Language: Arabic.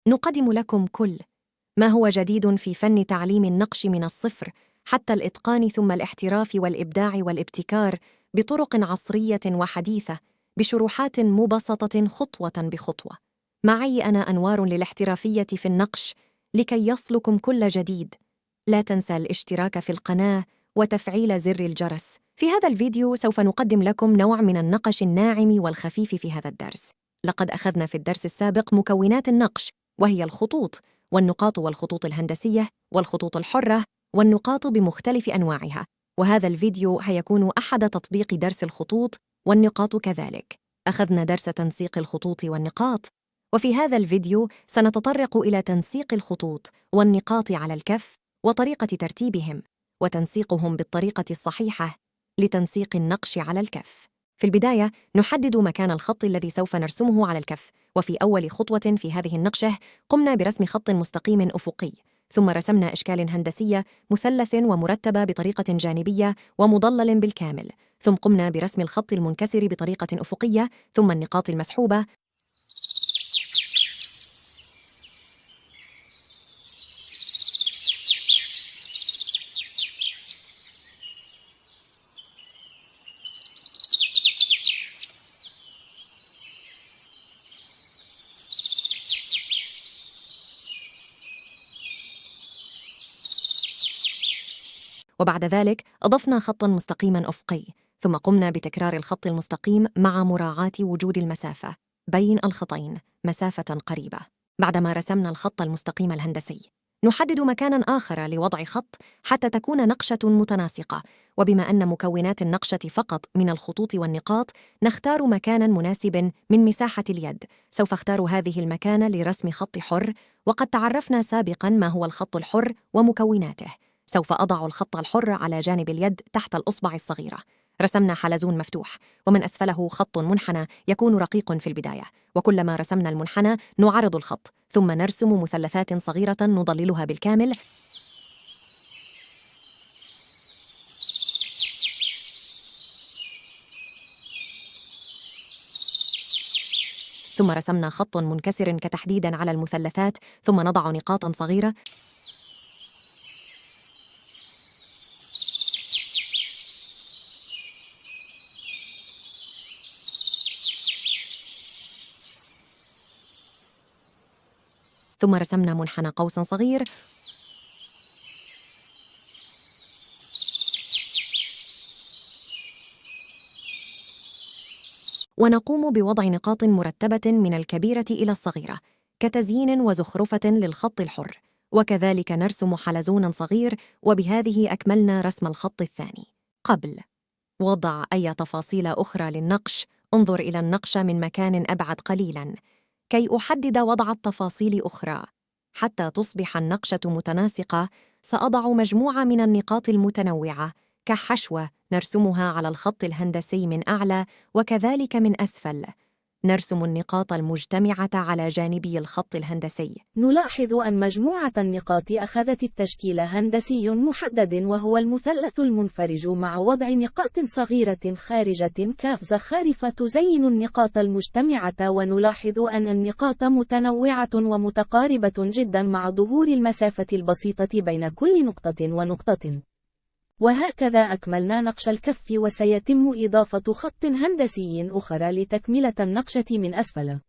نقدم لكم كل ما هو جديد في فن تعليم النقش من الصفر حتى الإتقان، ثم الاحتراف والإبداع والابتكار بطرق عصرية وحديثة بشروحات مبسطة خطوة بخطوة. معي أنا أنوار للاحترافية في النقش لكي يصلكم كل جديد. لا تنسى الاشتراك في القناة وتفعيل زر الجرس. في هذا الفيديو سوف نقدم لكم نوع من النقش الناعم والخفيف في هذا الدرس. لقد أخذنا في الدرس السابق مكونات النقش، وهي الخطوط والنقاط والخطوط الهندسية والخطوط الحرة والنقاط بمختلف أنواعها، وهذا الفيديو هيكون أحد تطبيق درس الخطوط والنقاط كذلك. أخذنا درس تنسيق الخطوط والنقاط، وفي هذا الفيديو سنتطرق إلى تنسيق الخطوط والنقاط على الكف وطريقة ترتيبهم وتنسيقهم بالطريقة الصحيحة لتنسيق النقش على الكف. في البداية نحدد مكان الخط الذي سوف نرسمه على الكف، وفي أول خطوة في هذه النقشة قمنا برسم خط مستقيم أفقي، ثم رسمنا أشكال هندسية مثلث ومرتبة بطريقة جانبية ومضلل بالكامل، ثم قمنا برسم الخط المنكسر بطريقة أفقية، ثم النقاط المسحوبة، وبعد ذلك أضفنا خطاً مستقيماً أفقي، ثم قمنا بتكرار الخط المستقيم مع مراعاة وجود المسافة بين الخطين، مسافة قريبة. بعدما رسمنا الخط المستقيم الهندسي، نحدد مكاناً آخر لوضع خط حتى تكون نقشة متناسقة، وبما أن مكونات النقشة فقط من الخطوط والنقاط، نختار مكاناً مناسب من مساحة اليد. سوف اختار هذه المكان لرسم خط حر، وقد تعرفنا سابقاً ما هو الخط الحر ومكوناته. سوف أضع الخط الحر على جانب اليد تحت الأصبع الصغيرة. رسمنا حلزون مفتوح ومن أسفله خط منحنى يكون رقيق في البداية، وكلما رسمنا المنحنى نعرض الخط، ثم نرسم مثلثات صغيرة نضللها بالكامل، ثم رسمنا خط منكسر كتحديدا على المثلثات، ثم نضع نقاطا صغيرة، ثم رسمنا منحنى قوس صغير، ونقوم بوضع نقاط مرتبة من الكبيرة إلى الصغيرة كتزيين وزخرفة للخط الحر، وكذلك نرسم حلزونا صغير، وبهذه أكملنا رسم الخط الثاني. قبل وضع أي تفاصيل أخرى للنقش، انظر إلى النقش من مكان أبعد قليلاً كي أحدد وضع التفاصيل أخرى حتى تصبح النقشة متناسقة. سأضع مجموعة من النقاط المتنوعة كحشوة نرسمها على الخط الهندسي من أعلى وكذلك من أسفل. نرسم النقاط المجتمعة على جانبي الخط الهندسي. نلاحظ أن مجموعة النقاط أخذت التشكيل هندسي محدد، وهو المثلث المنفرج، مع وضع نقاط صغيرة خارجة كاف زخارف تزين النقاط المجتمعة. ونلاحظ أن النقاط متنوعة ومتقاربة جدا مع ظهور المسافة البسيطة بين كل نقطة ونقطة. وهكذا أكملنا نقش الكف، وسيتم إضافة خط هندسي آخر لتكملة النقشة من أسفل.